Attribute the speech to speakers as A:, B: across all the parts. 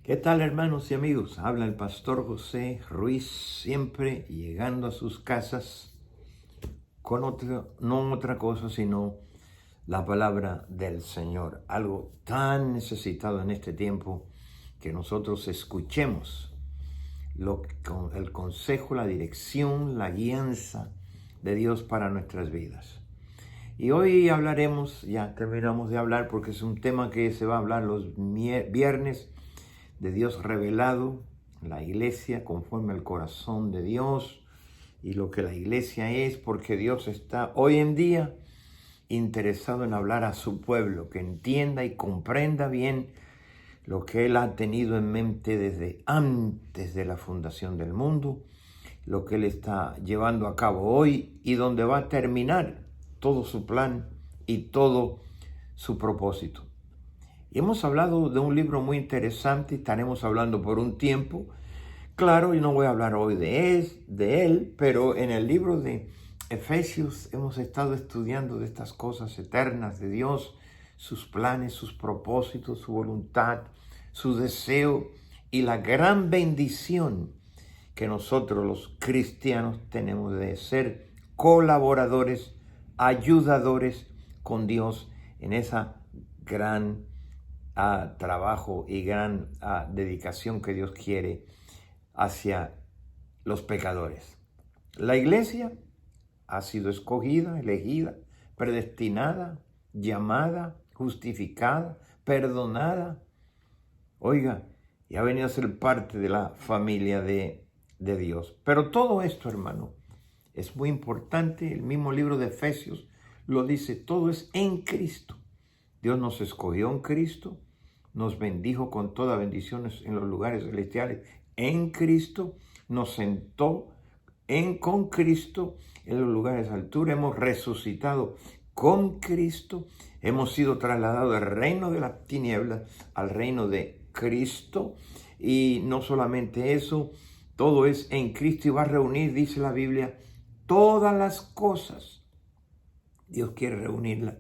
A: ¿Qué tal, hermanos y amigos? Habla el pastor José Ruiz, siempre llegando a sus casas con no otra cosa sino la palabra del Señor. Algo tan necesitado en este tiempo que nosotros escuchemos el consejo, la dirección, la guianza de Dios para nuestras vidas. Y hoy hablaremos, ya terminamos de hablar porque es un tema que se va a hablar los viernes, de Dios revelado, la iglesia conforme al corazón de Dios y lo que la iglesia es, porque Dios está hoy en día interesado en hablar a su pueblo, que entienda y comprenda bien lo que Él ha tenido en mente desde antes de la fundación del mundo, lo que Él está llevando a cabo hoy y donde va a terminar todo su plan y todo su propósito. Y hemos hablado de un libro muy interesante, estaremos hablando por un tiempo. Claro, yo no voy a hablar hoy de él, pero en el libro de Efesios hemos estado estudiando de estas cosas eternas de Dios, sus planes, sus propósitos, su voluntad, su deseo y la gran bendición que nosotros los cristianos tenemos de ser colaboradores, ayudadores con Dios en esa gran trabajo y gran dedicación que Dios quiere hacia los pecadores. La iglesia ha sido escogida, elegida, predestinada, llamada, justificada, perdonada. Oiga, y ha venido a ser parte de la familia de Dios. Pero todo esto, hermano, es muy importante. El mismo libro de Efesios lo dice, todo es en Cristo. Dios nos escogió en Cristo, nos bendijo con todas bendiciones en los lugares celestiales en Cristo, nos sentó con Cristo en los lugares de altura, hemos resucitado con Cristo, hemos sido trasladados del reino de las tinieblas al reino de Cristo, y no solamente eso, todo es en Cristo y va a reunir, dice la Biblia, todas las cosas. Dios quiere reunirlas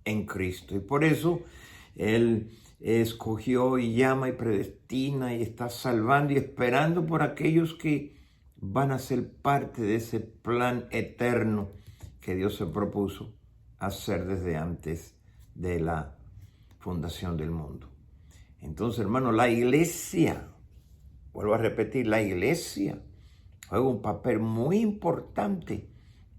A: en Cristo. Y por eso Él escogió y llama y predestina y está salvando y esperando por aquellos que van a ser parte de ese plan eterno que Dios se propuso hacer desde antes de la fundación del mundo. Entonces, hermano, la iglesia, vuelvo a repetir, la iglesia juega un papel muy importante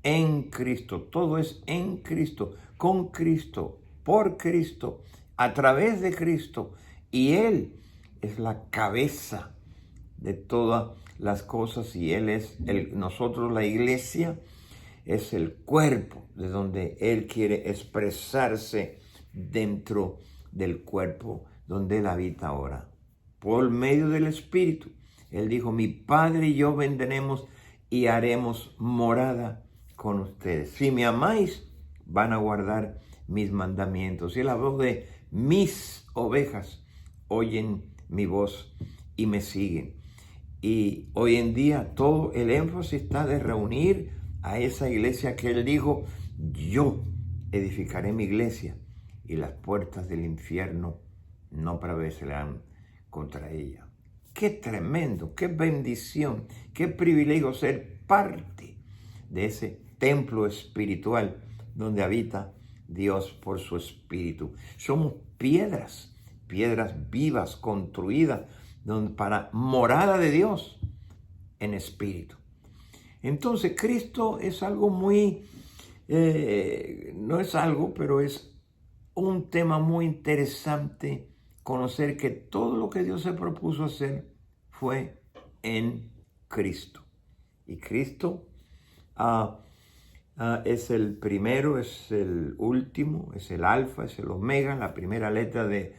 A: en Cristo. Todo es en Cristo, con Cristo, por Cristo, a través de Cristo. Y Él es la cabeza de todas las cosas y Él es nosotros, la iglesia, es el cuerpo de donde Él quiere expresarse dentro del cuerpo donde Él habita ahora. Por medio del Espíritu. Él dijo, mi Padre y yo vendremos y haremos morada con ustedes. Si me amáis, van a guardar mis mandamientos. Y la voz de mis ovejas oyen mi voz y me siguen. Y hoy en día todo el énfasis está de reunir a esa iglesia que Él dijo, yo edificaré mi iglesia y las puertas del infierno no prevalecerán contra ella. Qué tremendo, qué bendición, qué privilegio ser parte de ese templo espiritual donde habita Dios por su espíritu. Somos piedras vivas, construidas para morada de Dios en espíritu. Entonces, Cristo es algo muy, no es algo, pero es un tema muy interesante conocer que todo lo que Dios se propuso hacer fue en Cristo. Y Cristo es el primero, es el último, es el alfa, es el omega, la primera letra del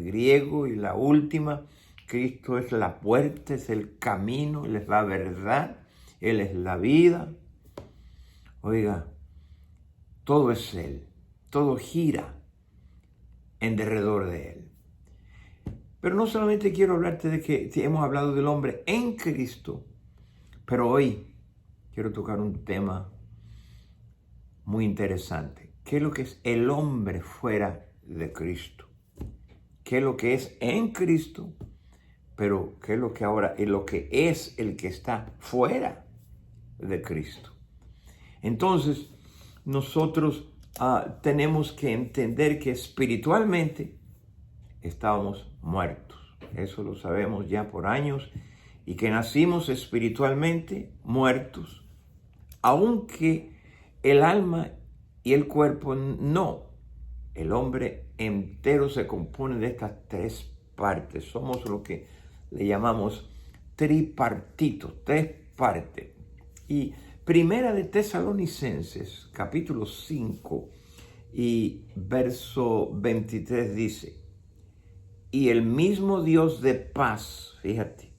A: griego y la última. Cristo es la puerta, es el camino, Él es la verdad, Él es la vida. Oiga, todo es Él, todo gira en derredor de Él. Pero no solamente quiero hablarte de que hemos hablado del hombre en Cristo, pero hoy quiero tocar un tema muy interesante. ¿Qué es lo que es el hombre fuera de Cristo? qué es lo que es en Cristo, pero qué es lo que ahora es lo que es el que está fuera de Cristo. Entonces, nosotros tenemos que entender que espiritualmente estábamos muertos. Eso lo sabemos ya por años, y que nacimos espiritualmente muertos, aunque el alma y el cuerpo no. El hombre entero se compone de estas tres partes. Somos lo que le llamamos tripartitos, tres partes. Y Primera de Tesalonicenses, capítulo 5 y verso 23 dice: y el mismo Dios de paz, fíjate,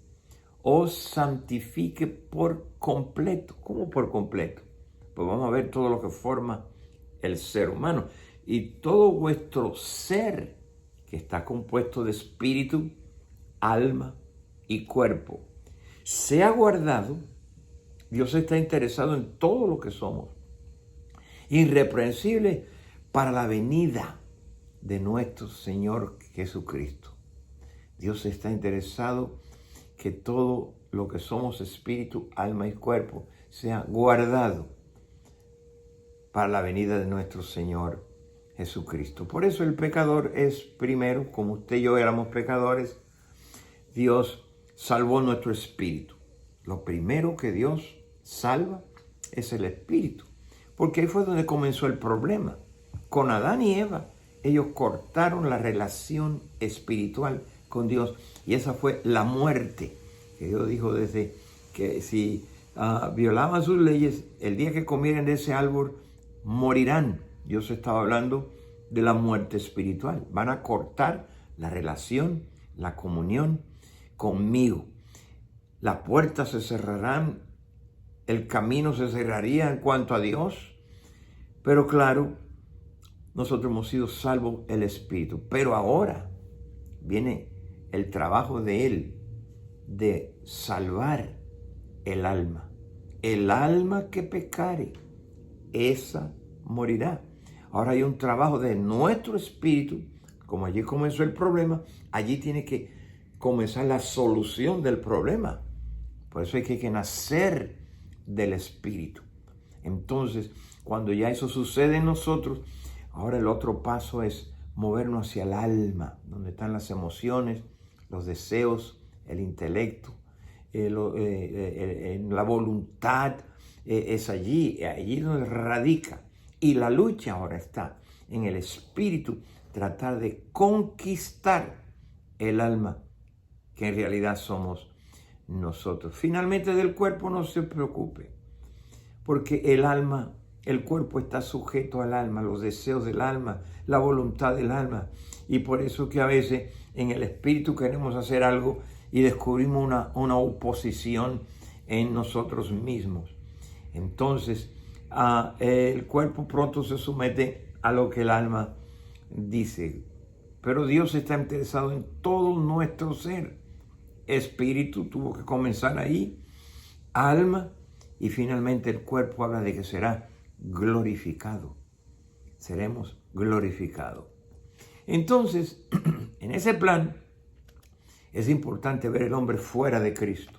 A: os santifique por completo. ¿Cómo por completo? Pues vamos a ver todo lo que forma el ser humano. Y todo vuestro ser, que está compuesto de espíritu, alma y cuerpo, sea guardado. Dios está interesado en todo lo que somos, irreprensible para la venida de nuestro Señor Jesucristo. Dios está interesado que todo lo que somos, espíritu, alma y cuerpo, sea guardado para la venida de nuestro Señor Jesucristo. Por eso el pecador es primero, como usted y yo éramos pecadores, Dios salvó nuestro espíritu. Lo primero que Dios salva es el espíritu, porque ahí fue donde comenzó el problema. Con Adán y Eva, ellos cortaron la relación espiritual con Dios, y esa fue la muerte, que Dios dijo desde que si violaban sus leyes, el día que comieran de ese árbol, morirán. Dios estaba hablando de la muerte espiritual. Van a cortar la relación, la comunión conmigo. Las puertas se cerrarán, el camino se cerraría en cuanto a Dios, pero claro, nosotros hemos sido salvos el espíritu. Pero ahora viene el trabajo de Él de salvar el alma. El alma que pecare, esa morirá. Ahora hay un trabajo de nuestro espíritu. Como allí comenzó el problema, allí tiene que comenzar la solución del problema. Por eso hay que nacer del espíritu. Entonces, cuando ya eso sucede en nosotros, ahora el otro paso es movernos hacia el alma, donde están las emociones, los deseos, el intelecto, la voluntad. Es allí donde radica. Y la lucha ahora está en el espíritu, tratar de conquistar el alma, que en realidad somos nosotros. Finalmente, del cuerpo no se preocupe, porque el alma, el cuerpo está sujeto al alma, los deseos del alma, la voluntad del alma. Y por eso que a veces en el espíritu queremos hacer algo y descubrimos una oposición en nosotros mismos. Entonces, el cuerpo pronto se somete a lo que el alma dice. Pero Dios está interesado en todo nuestro ser. Espíritu tuvo que comenzar ahí, alma, y finalmente el cuerpo habla de que será glorificado. Seremos glorificados. Entonces, en ese plan, es importante ver el hombre fuera de Cristo,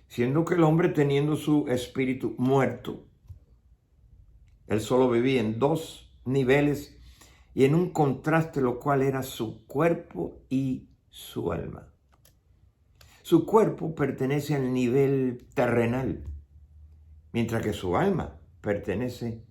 A: siendo que el hombre, teniendo su espíritu muerto, él solo vivía en dos niveles y en un contraste, lo cual era su cuerpo y su alma. Su cuerpo pertenece al nivel terrenal, mientras que su alma pertenece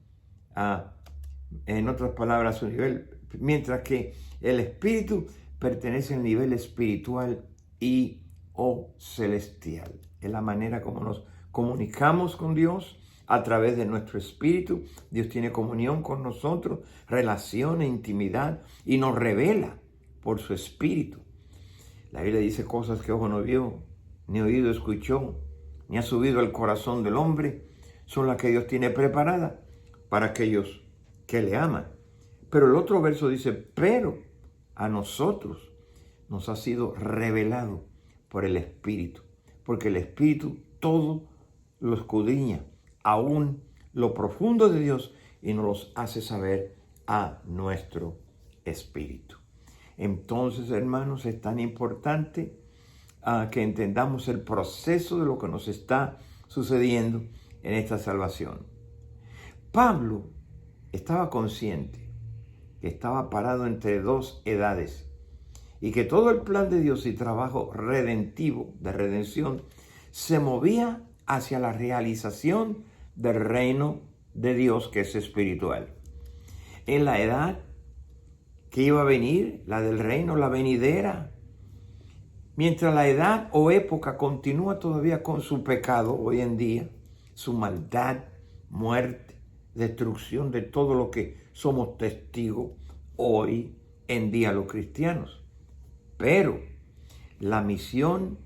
A: en otras palabras, a su nivel, mientras que el espíritu pertenece al nivel espiritual y o celestial. Es la manera como nos comunicamos con Dios, a través de nuestro espíritu. Dios tiene comunión con nosotros, relación e intimidad, y nos revela por su espíritu. La Biblia dice cosas que ojo no vio, ni oído escuchó, ni ha subido al corazón del hombre, son las que Dios tiene preparadas para aquellos que le aman. Pero el otro verso dice: pero a nosotros nos ha sido revelado por el Espíritu, porque el Espíritu todo lo escudriña, aún lo profundo de Dios, y nos los hace saber a nuestro espíritu. Entonces, hermanos, es tan importante que entendamos el proceso de lo que nos está sucediendo en esta salvación. Pablo estaba consciente que estaba parado entre dos edades y que todo el plan de Dios y trabajo redentivo, de redención, se movía hacia la realización del reino de Dios, que es espiritual. En la edad que iba a venir, la del reino, la venidera, mientras la edad o época continúa todavía con su pecado hoy en día, su maldad, muerte, destrucción de todo lo que somos testigos hoy en día los cristianos. Pero en la misión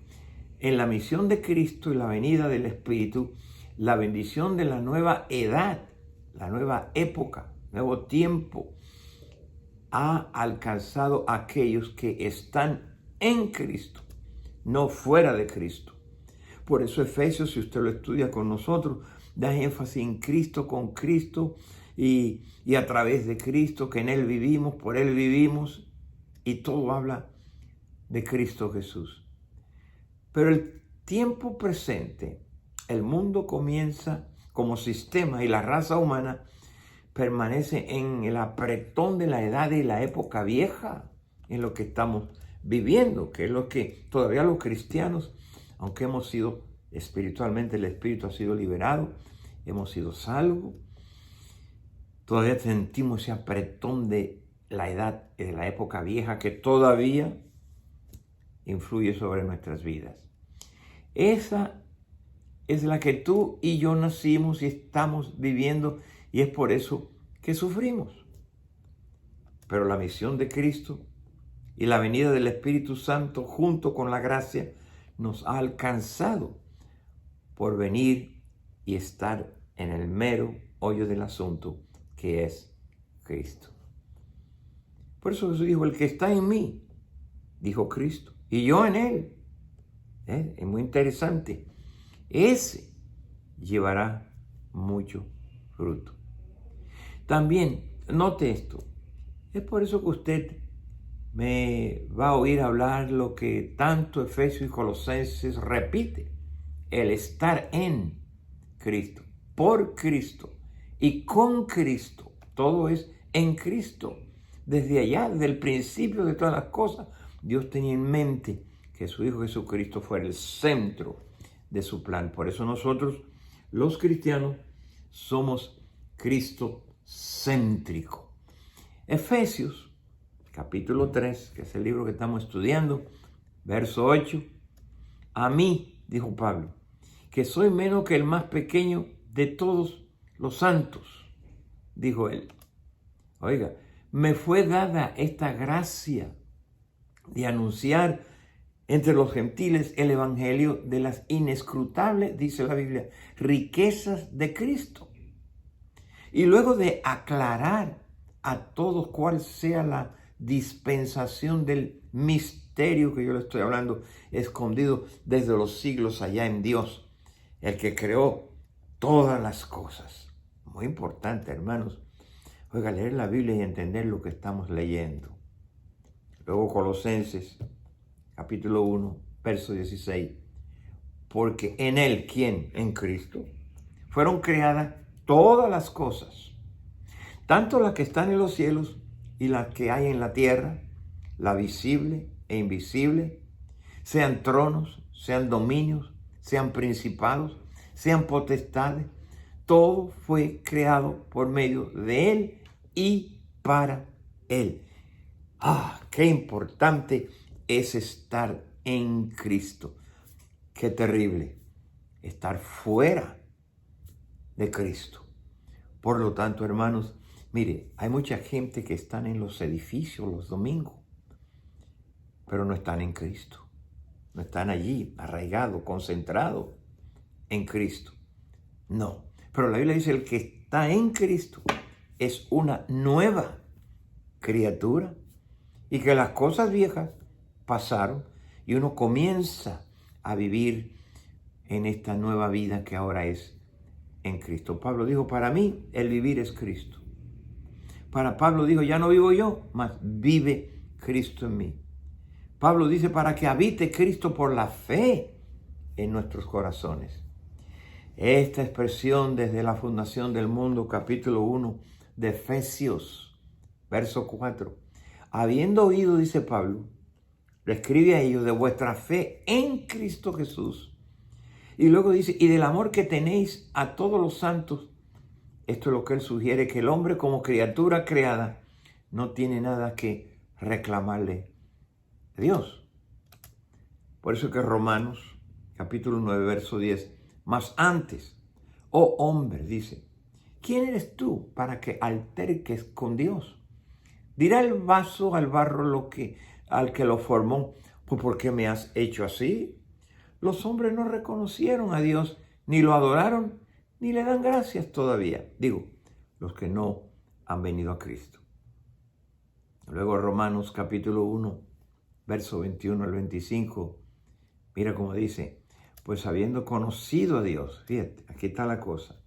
A: de Cristo y la venida del Espíritu, la bendición de la nueva edad, la nueva época, nuevo tiempo, ha alcanzado a aquellos que están en Cristo, no fuera de Cristo. Por eso Efesios, si usted lo estudia con nosotros, da énfasis en Cristo, con Cristo y a través de Cristo, que en Él vivimos, por Él vivimos, y todo habla de Cristo Jesús. Pero el tiempo presente, el mundo comienza como sistema y la raza humana permanece en el apretón de la edad y la época vieja, en lo que estamos viviendo, que es lo que todavía los cristianos, aunque hemos sido espiritualmente, el Espíritu ha sido liberado, hemos sido salvos, todavía sentimos ese apretón de la edad y de la época vieja que todavía influye sobre nuestras vidas. Esa es la que tú y yo nacimos y estamos viviendo, y es por eso que sufrimos. Pero la misión de Cristo y la venida del Espíritu Santo junto con la gracia nos ha alcanzado por venir y estar en el mero hoyo del asunto, que es Cristo. Por eso Jesús dijo: el que está en mí, dijo Cristo, y yo en él. Es muy interesante. Ese llevará mucho fruto. También, note esto. Es por eso que usted me va a oír hablar lo que tanto Efesios y Colosenses repite: el estar en Cristo, por Cristo y con Cristo. Todo es en Cristo. Desde allá, desde el principio de todas las cosas, Dios tenía en mente que su Hijo Jesucristo fuera el centro de su plan. Por eso nosotros, los cristianos, somos cristocéntricos. Efesios, capítulo 3, que es el libro que estamos estudiando, verso 8. A mí, dijo Pablo, que soy menos que el más pequeño de todos los santos, dijo él. Oiga, me fue dada esta gracia de anunciar entre los gentiles el evangelio de las inescrutables, dice la Biblia, riquezas de Cristo. Y luego de aclarar a todos cuál sea la dispensación del misterio que yo le estoy hablando, escondido desde los siglos allá en Dios, el que creó todas las cosas. Muy importante, hermanos. Oiga, leer la Biblia y entender lo que estamos leyendo. Luego Colosenses, capítulo 1, verso 16. Porque en Él, ¿quién? En Cristo, fueron creadas todas las cosas, tanto las que están en los cielos y las que hay en la tierra, la visible e invisible, sean tronos, sean dominios, sean principados, sean potestades. Todo fue creado por medio de Él y para Él. Qué importante es estar en Cristo. Qué terrible estar fuera de Cristo. Por lo tanto, hermanos, mire, hay mucha gente que están en los edificios los domingos, pero no están en Cristo. No están allí, arraigados, concentrados en Cristo. No. Pero la Biblia dice: el que está en Cristo es una nueva criatura, y que las cosas viejas pasaron y uno comienza a vivir en esta nueva vida que ahora es en Cristo. Pablo dijo: para mí el vivir es Cristo. Para Pablo dijo: ya no vivo yo, mas vive Cristo en mí. Pablo dice, para que habite Cristo por la fe en nuestros corazones. Esta expresión desde la fundación del mundo, capítulo 1 de Efesios, verso 4. Habiendo oído, dice Pablo, le escribe a ellos de vuestra fe en Cristo Jesús. Y luego dice, y del amor que tenéis a todos los santos. Esto es lo que él sugiere, que el hombre como criatura creada no tiene nada que reclamarle a Dios. Por eso que Romanos, capítulo 9, verso 10, más antes, oh hombre, dice, ¿quién eres tú para que alterques con Dios? Dirá el vaso al barro al que lo formó, pues ¿por qué me has hecho así? Los hombres no reconocieron a Dios, ni lo adoraron, ni le dan gracias todavía. Digo, los que no han venido a Cristo. Luego Romanos capítulo 1, verso 21 al 25. Mira cómo dice, pues habiendo conocido a Dios, fíjate, aquí está la cosa,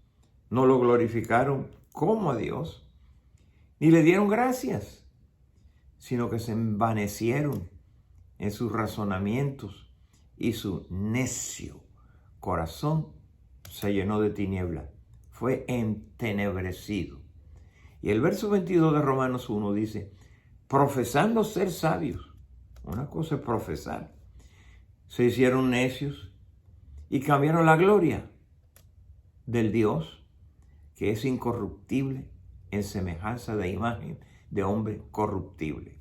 A: no lo glorificaron como a Dios, ni le dieron gracias, sino que se envanecieron en sus razonamientos y su necio corazón se llenó de tiniebla, fue entenebrecido. Y el verso 22 de Romanos 1 dice, profesando ser sabios, una cosa es profesar, se hicieron necios y cambiaron la gloria del Dios que es incorruptible en semejanza de imagen de hombre corruptible,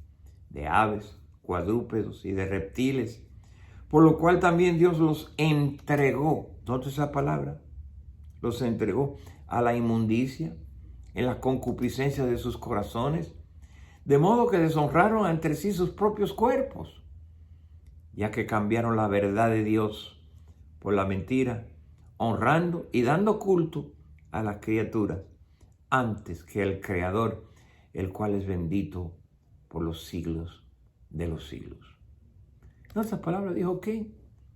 A: de aves, cuadrúpedos y de reptiles, por lo cual también Dios los entregó, ¿nota esa palabra? Los entregó a la inmundicia, en la concupiscencia de sus corazones, de modo que deshonraron entre sí sus propios cuerpos, ya que cambiaron la verdad de Dios por la mentira, honrando y dando culto a las criaturas antes que el Creador, el cual es bendito por los siglos de los siglos. ¿No? Esa palabra dijo que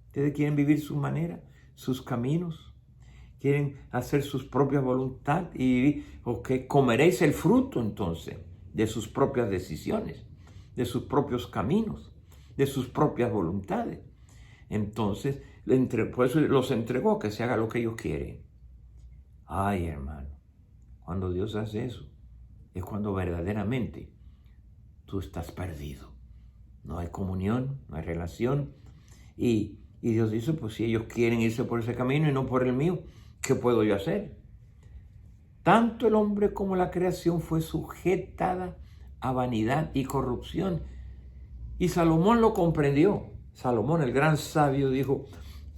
A: ustedes quieren vivir su manera, sus caminos, quieren hacer sus propias voluntades y vivir, comeréis el fruto entonces de sus propias decisiones, de sus propios caminos, de sus propias voluntades. Entonces, por eso los entregó, que se haga lo que ellos quieren. Ay, hermano, cuando Dios hace eso, es cuando verdaderamente tú estás perdido. No hay comunión, no hay relación. Y Dios dice, pues si ellos quieren irse por ese camino y no por el mío, ¿qué puedo yo hacer? Tanto el hombre como la creación fue sujetada a vanidad y corrupción. Y Salomón lo comprendió. Salomón, el gran sabio, dijo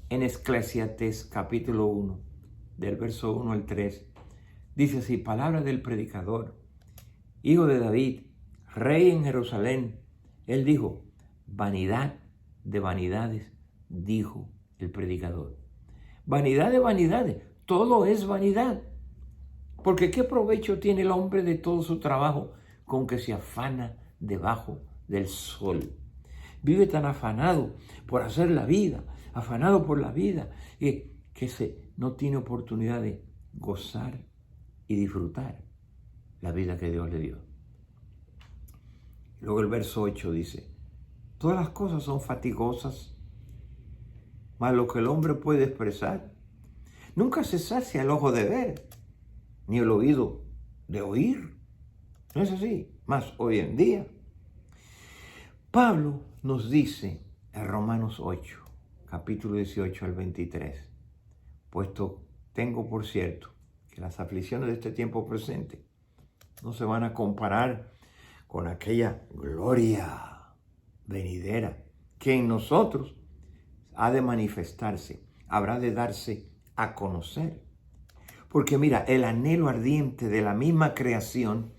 A: en Eclesiastés capítulo 1, del verso 1 al 3, dice así, palabra del predicador, hijo de David, rey en Jerusalén. Él dijo, vanidad de vanidades, dijo el predicador. Vanidad de vanidades, todo es vanidad. Porque ¿qué provecho tiene el hombre de todo su trabajo con que se afana debajo del sol? Vive tan afanado por hacer la vida, afanado por la vida, que no tiene oportunidad de gozar y disfrutar la vida que Dios le dio. Luego el verso 8 dice, todas las cosas son fatigosas, mas lo que el hombre puede expresar, nunca se sacia el ojo de ver, ni el oído de oír. ¿No es así? Más hoy en día. Pablo nos dice en Romanos 8, capítulo 18 al 23, puesto tengo por cierto que las aflicciones de este tiempo presente no se van a comparar con aquella gloria venidera que en nosotros ha de manifestarse, habrá de darse a conocer. Porque mira, el anhelo ardiente de la misma creación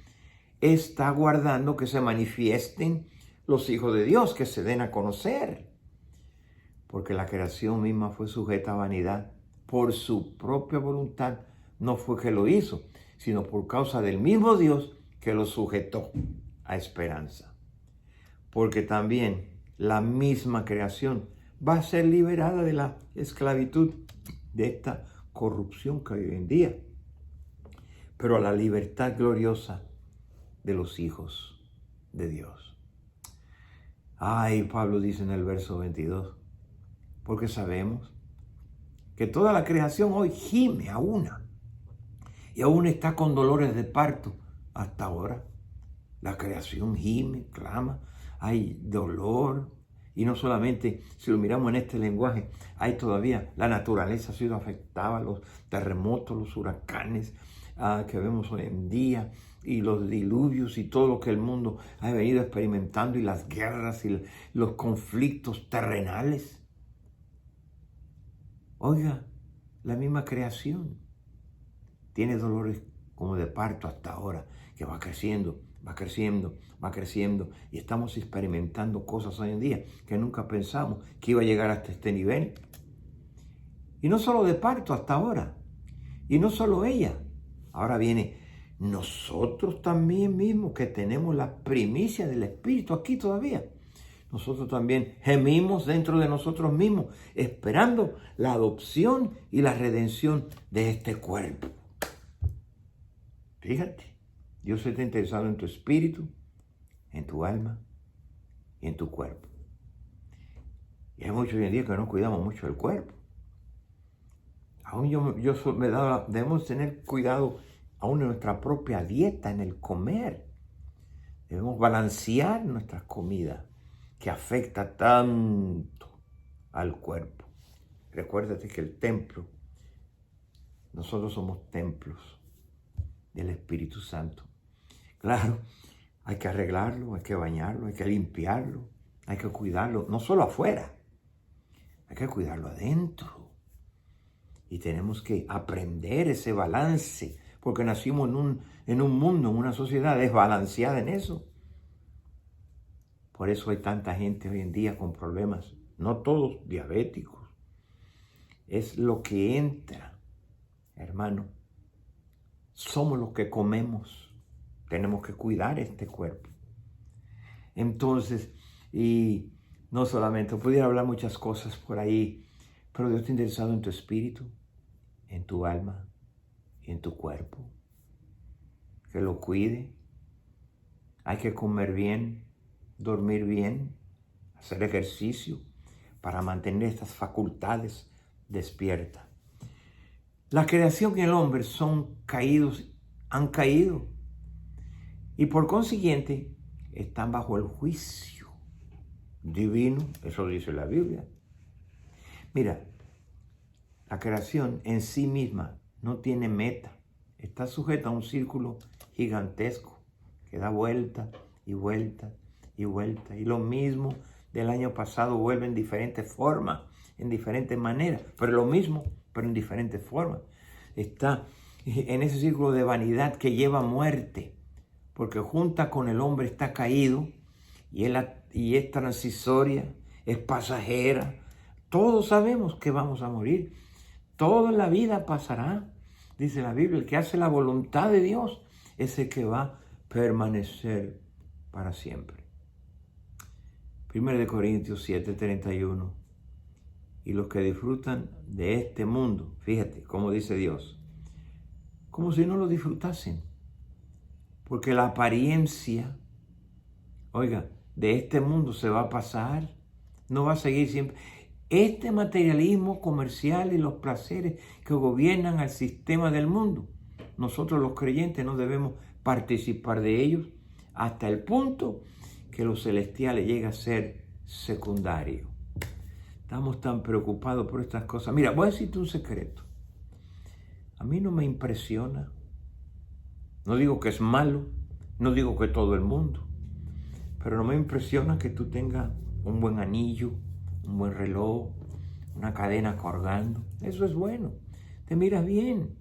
A: está aguardando que se manifiesten los hijos de Dios, que se den a conocer. Porque la creación misma fue sujeta a vanidad por su propia voluntad. No fue que lo hizo, sino por causa del mismo Dios que lo sujetó a esperanza. Porque también la misma creación va a ser liberada de la esclavitud de esta corrupción que hay hoy en día, pero a la libertad gloriosa de los hijos de Dios. Ay, Pablo dice en el verso 22, porque sabemos que toda la creación hoy gime a una y aún está con dolores de parto hasta ahora. La creación gime, clama, hay dolor. Y no solamente, si lo miramos en este lenguaje, hay todavía, la naturaleza ha sido afectada, los terremotos, los huracanes que vemos hoy en día, y los diluvios y todo lo que el mundo ha venido experimentando, y las guerras y los conflictos terrenales. Oiga, la misma creación tiene dolores como de parto hasta ahora, que va creciendo, va creciendo, va creciendo, y estamos experimentando cosas hoy en día que nunca pensamos que iba a llegar hasta este nivel. Y no solo de parto hasta ahora, y no solo ella, ahora viene nosotros también mismos, que tenemos la primicia del Espíritu aquí todavía. Nosotros también gemimos dentro de nosotros mismos, esperando la adopción y la redención de este cuerpo. Fíjate, Dios está interesado en tu espíritu, en tu alma y en tu cuerpo. Y hay muchos hoy en día que no cuidamos mucho del cuerpo. Aún debemos tener cuidado aún en nuestra propia dieta, en el comer. Debemos balancear nuestras comidas, que afecta tanto al cuerpo. Recuérdate que el templo, nosotros somos templos del Espíritu Santo. Claro, hay que arreglarlo, hay que bañarlo, hay que limpiarlo, hay que cuidarlo, no solo afuera, hay que cuidarlo adentro. Y tenemos que aprender ese balance, porque nacimos en un mundo, en una sociedad desbalanceada en eso. Por eso hay tanta gente hoy en día con problemas, no todos diabéticos. Es lo que entra, hermano. Somos los que comemos. Tenemos que cuidar este cuerpo. Entonces, y no solamente, pudiera hablar muchas cosas por ahí, pero Dios está interesado en tu espíritu, en tu alma y en tu cuerpo. Que lo cuide. Hay que comer bien, dormir bien, hacer ejercicio para mantener estas facultades despiertas. La creación y el hombre son caídos, han caído, y por consiguiente están bajo el juicio divino. Eso dice la Biblia. Mira, la creación en sí misma no tiene meta. Está sujeta a un círculo gigantesco que da vuelta y vuelta y vuelta. Y lo mismo del año pasado vuelve en diferentes formas, en diferentes maneras, pero lo mismo, pero en diferentes formas. Está en ese círculo de vanidad que lleva a muerte, porque junta con el hombre está caído, y es transisoria, es pasajera. Todos sabemos que vamos a morir. Toda la vida pasará, dice la Biblia. El que hace la voluntad de Dios es el que va a permanecer para siempre. 1 Corintios 7:31. Y los que disfrutan de este mundo, fíjate cómo dice Dios, como si no lo disfrutasen. Porque la apariencia, oiga, de este mundo se va a pasar, no va a seguir siempre. Este materialismo comercial y los placeres que gobiernan al sistema del mundo, nosotros los creyentes no debemos participar de ellos hasta el punto que lo celestial llegue a ser secundario. Estamos tan preocupados por estas cosas. Mira, voy a decirte un secreto. A mí no me impresiona. No digo que es malo, no digo que todo el mundo, pero no me impresiona que tú tengas un buen anillo, un buen reloj, una cadena colgando. Eso es bueno. Te miras bien.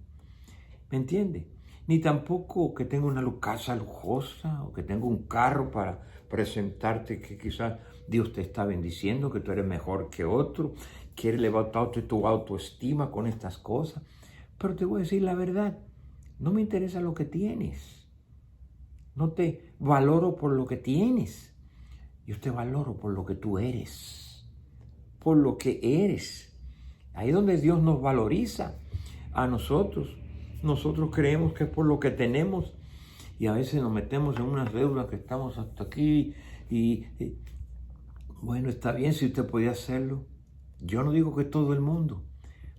A: ¿Me entiendes? Ni tampoco que tenga una casa lujosa o que tenga un carro para presentarte que quizás Dios te está bendiciendo, que tú eres mejor que otro, quiere levantarte tu autoestima con estas cosas. Pero te voy a decir la verdad, no me interesa lo que tienes. No te valoro por lo que tienes. Yo te valoro por lo que tú eres. Por lo que eres. Ahí es donde Dios nos valoriza a nosotros. Nosotros creemos que es por lo que tenemos y a veces nos metemos en unas deudas que estamos hasta aquí y Bueno, está bien si usted podía hacerlo. Yo no digo que todo el mundo,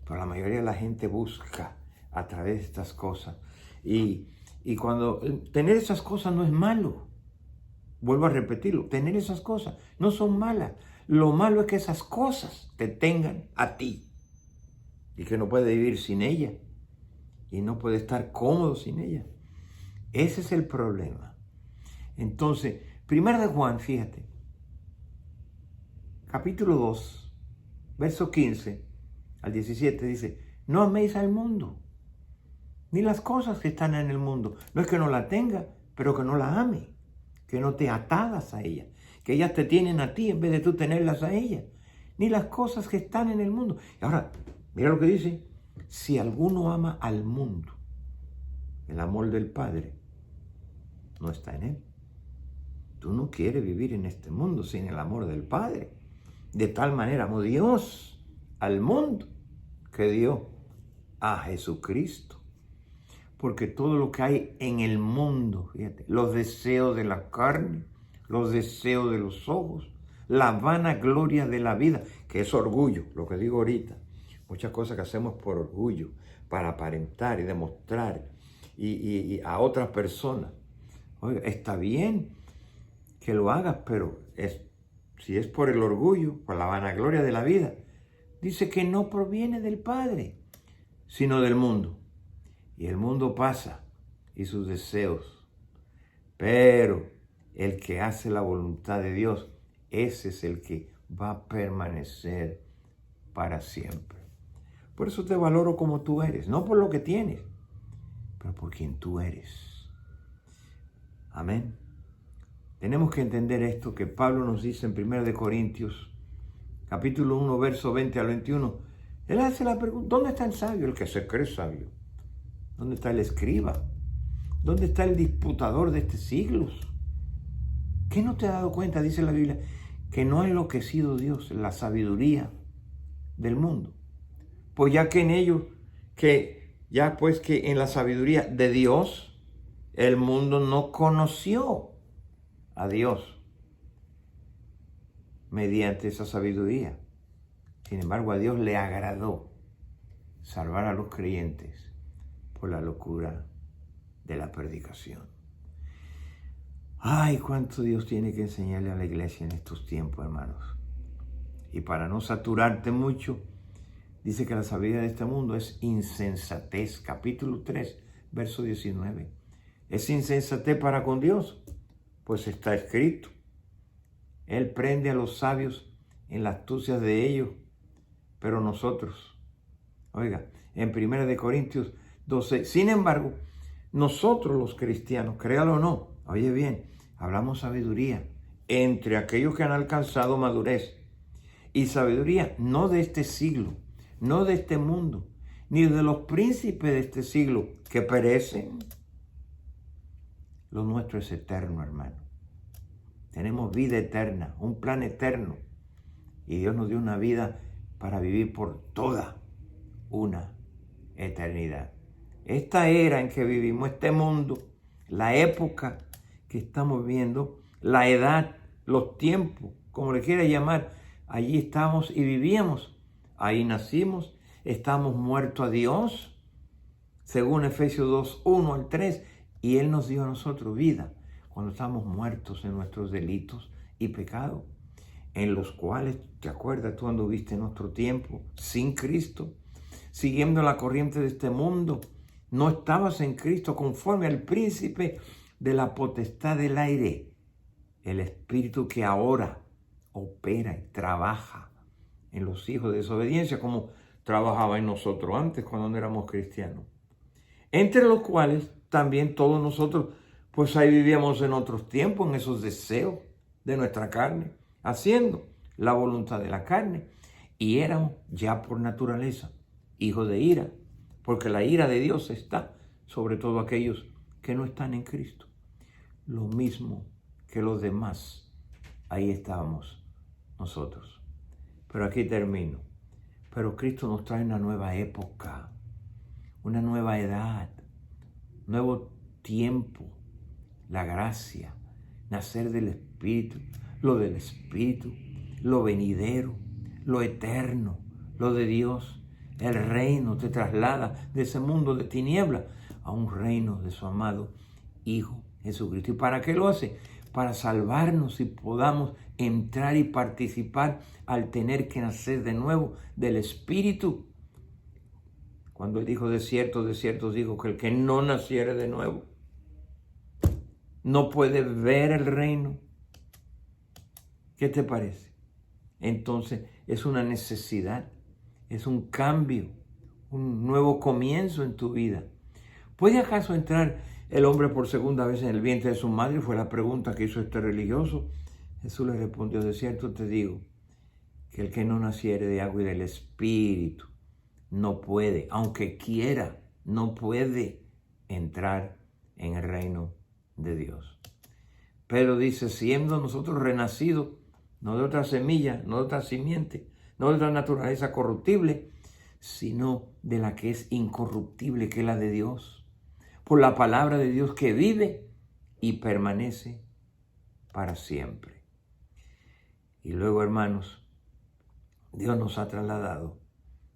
A: pero la mayoría de la gente busca a través de estas cosas. Y cuando tener esas cosas no es malo. Vuelvo a repetirlo, tener esas cosas no son malas. Lo malo es que esas cosas te tengan a ti y que no puedes vivir sin ellas y no puedes estar cómodo sin ellas. Ese es el problema. Entonces, 1 de Juan, fíjate, capítulo 2, verso 15 al 17 dice, no améis al mundo, ni las cosas que están en el mundo. No es que no la tenga, pero que no la ame, que no te atadas a ella, que ellas te tienen a ti en vez de tú tenerlas a ella, ni las cosas que están en el mundo. Y ahora, mira lo que dice, si alguno ama al mundo, el amor del Padre no está en él. Tú no quieres vivir en este mundo sin el amor del Padre. De tal manera amó Dios al mundo que dio a Jesucristo. Porque todo lo que hay en el mundo, fíjate, los deseos de la carne, los deseos de los ojos, la vanagloria de la vida, que es orgullo, lo que digo ahorita. Muchas cosas que hacemos por orgullo, para aparentar y demostrar y a otras personas. Oiga, está bien que lo hagas, pero si es por el orgullo, por la vanagloria de la vida, dice que no proviene del Padre, sino del mundo. Y el mundo pasa y sus deseos. Pero el que hace la voluntad de Dios, ese es el que va a permanecer para siempre. Por eso te valoro como tú eres, no por lo que tienes, pero por quien tú eres. Amén. Tenemos que entender esto que Pablo nos dice en 1 Corintios, capítulo 1, verso 20 al 21. Él hace la pregunta, ¿dónde está el sabio, el que se cree sabio? ¿Dónde está el escriba? ¿Dónde está el disputador de este siglo? ¿Qué no te has dado cuenta, dice la Biblia, que no ha enloquecido Dios la sabiduría del mundo? Pues ya que en ellos, que en la sabiduría de Dios, el mundo no conoció a Dios mediante esa sabiduría. Sin embargo, a Dios le agradó salvar a los creyentes por la locura de la predicación. Ay, cuánto Dios tiene que enseñarle a la iglesia en estos tiempos, hermanos. Y para no saturarte mucho, dice que la sabiduría de este mundo es insensatez. Capítulo 3, verso 19. Es insensatez para con Dios, pues está escrito. Él prende a los sabios en las astucias de ellos, pero nosotros, oiga, en 1 Corintios 12, sin embargo, nosotros los cristianos, créalo o no, oye bien, hablamos sabiduría entre aquellos que han alcanzado madurez. Y sabiduría no de este siglo, no de este mundo, ni de los príncipes de este siglo que perecen. Lo nuestro es eterno, hermano. Tenemos vida eterna, un plan eterno. Y Dios nos dio una vida para vivir por toda una eternidad. Esta era en que vivimos, este mundo, la época que estamos viendo, la edad, los tiempos, como le quiera llamar, allí estamos y vivíamos. Ahí nacimos, estamos muertos a Dios, según Efesios 2, 1 al 3, y Él nos dio a nosotros vida cuando estamos muertos en nuestros delitos y pecados, en los cuales, ¿te acuerdas? Tú anduviste en nuestro tiempo sin Cristo, siguiendo la corriente de este mundo. No estabas en Cristo, conforme al príncipe de la potestad del aire, el espíritu que ahora opera y trabaja en los hijos de desobediencia, como trabajaba en nosotros antes cuando no éramos cristianos. Entre los cuales también todos nosotros, pues ahí vivíamos en otros tiempos, en esos deseos de nuestra carne, haciendo la voluntad de la carne, y éramos ya por naturaleza hijos de ira, porque la ira de Dios está sobre todo aquellos que no están en Cristo. Lo mismo que los demás, ahí estábamos nosotros. Pero aquí termino. Pero Cristo nos trae una nueva época, una nueva edad, nuevo tiempo, la gracia, nacer del Espíritu, lo del Espíritu, lo venidero, lo eterno, lo de Dios. El reino te traslada de ese mundo de tinieblas a un reino de su amado Hijo Jesucristo. ¿Y para qué lo hace? Para salvarnos y podamos entrar y participar al tener que nacer de nuevo del Espíritu. Cuando él dijo de cierto dijo que el que no naciere de nuevo no puede ver el reino. ¿Qué te parece? Entonces es una necesidad, es un cambio, un nuevo comienzo en tu vida. ¿Puede acaso entrar el hombre por segunda vez en el vientre de su madre? Fue la pregunta que hizo este religioso. Jesús le respondió, de cierto te digo, que el que no naciere de agua y del Espíritu no puede, aunque quiera, no puede entrar en el reino de Dios. Pero dice, siendo nosotros renacidos, no de otra semilla, no de otra simiente, no de otra naturaleza corruptible, sino de la que es incorruptible, que es la de Dios, por la palabra de Dios que vive y permanece para siempre. Y luego, hermanos, Dios nos ha trasladado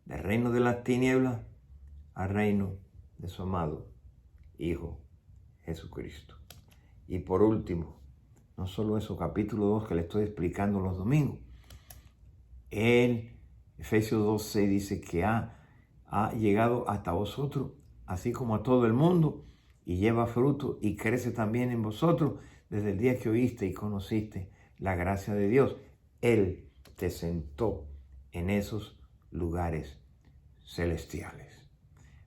A: del reino de las tinieblas al reino de su amado Hijo Jesucristo. Y por último, no solo eso, capítulo 2 que le estoy explicando los domingos. Efesios 2:6 dice que ha llegado hasta vosotros, así como a todo el mundo, y lleva fruto y crece también en vosotros desde el día que oíste y conociste la gracia de Dios. Él te sentó en esos lugares celestiales.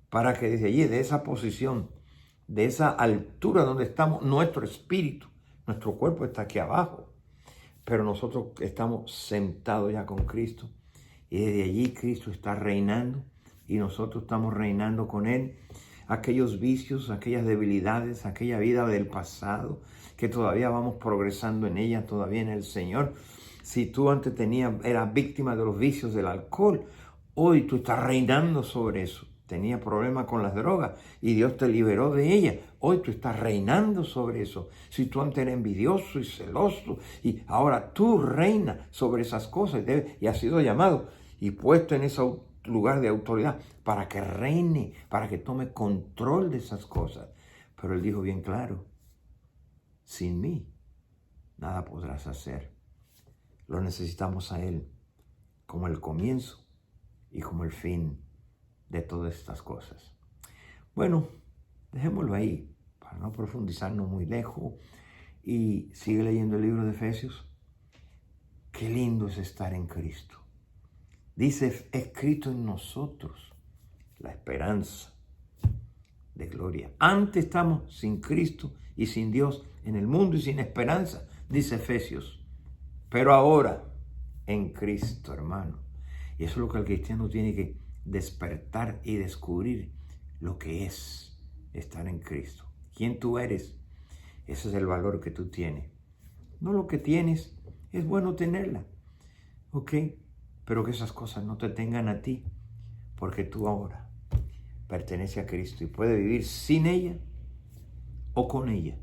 A: Para que desde allí, de esa posición, de esa altura donde estamos, nuestro espíritu, nuestro cuerpo está aquí abajo, pero nosotros estamos sentados ya con Cristo y desde allí Cristo está reinando y nosotros estamos reinando con Él. Aquellos vicios, aquellas debilidades, aquella vida del pasado, que todavía vamos progresando en ella, todavía en el Señor. Si tú antes eras víctima de los vicios del alcohol, hoy tú estás reinando sobre eso. Tenía problemas con las drogas y Dios te liberó de ellas. Hoy tú estás reinando sobre eso. Si tú antes eras envidioso y celoso y ahora tú reinas sobre esas cosas y has sido llamado y puesto en ese lugar de autoridad para que reine, para que tome control de esas cosas. Pero Él dijo bien claro, sin mí nada podrás hacer. Lo necesitamos a Él como el comienzo y como el fin de todas estas cosas. Bueno, dejémoslo ahí para no profundizarnos muy lejos y sigue leyendo el libro de Efesios. Qué lindo es estar en Cristo. Dice, escrito en nosotros la esperanza de gloria. Antes estamos sin Cristo y sin Dios en el mundo y sin esperanza, dice Efesios. Pero ahora en Cristo, hermano. Y eso es lo que el cristiano tiene que despertar y descubrir, lo que es estar en Cristo. ¿Quién tú eres? Ese es el valor que tú tienes. No lo que tienes, es bueno tenerla, ¿ok? Pero que esas cosas no te tengan a ti, porque tú ahora perteneces a Cristo y puedes vivir sin ella o con ella,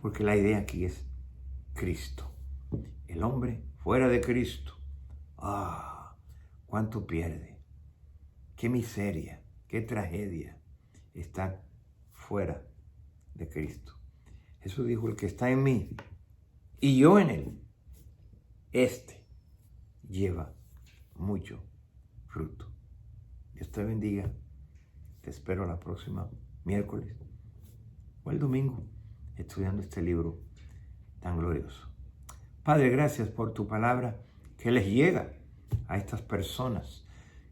A: porque la idea aquí es Cristo. El hombre fuera de Cristo, cuánto pierde. Qué miseria, qué tragedia estar fuera de Cristo. Jesús dijo, el que está en mí y yo en él, este lleva mucho fruto. Dios te bendiga. Te espero la próxima miércoles o el domingo estudiando este libro tan glorioso. Padre, gracias por tu palabra que les llega a estas personas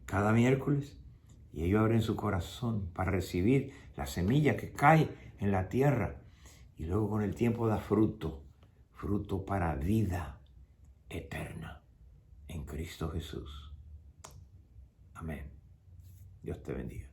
A: cada miércoles y ellos abren su corazón para recibir la semilla que cae en la tierra y luego con el tiempo da fruto, fruto para vida eterna en Cristo Jesús. Amén. Dios te bendiga.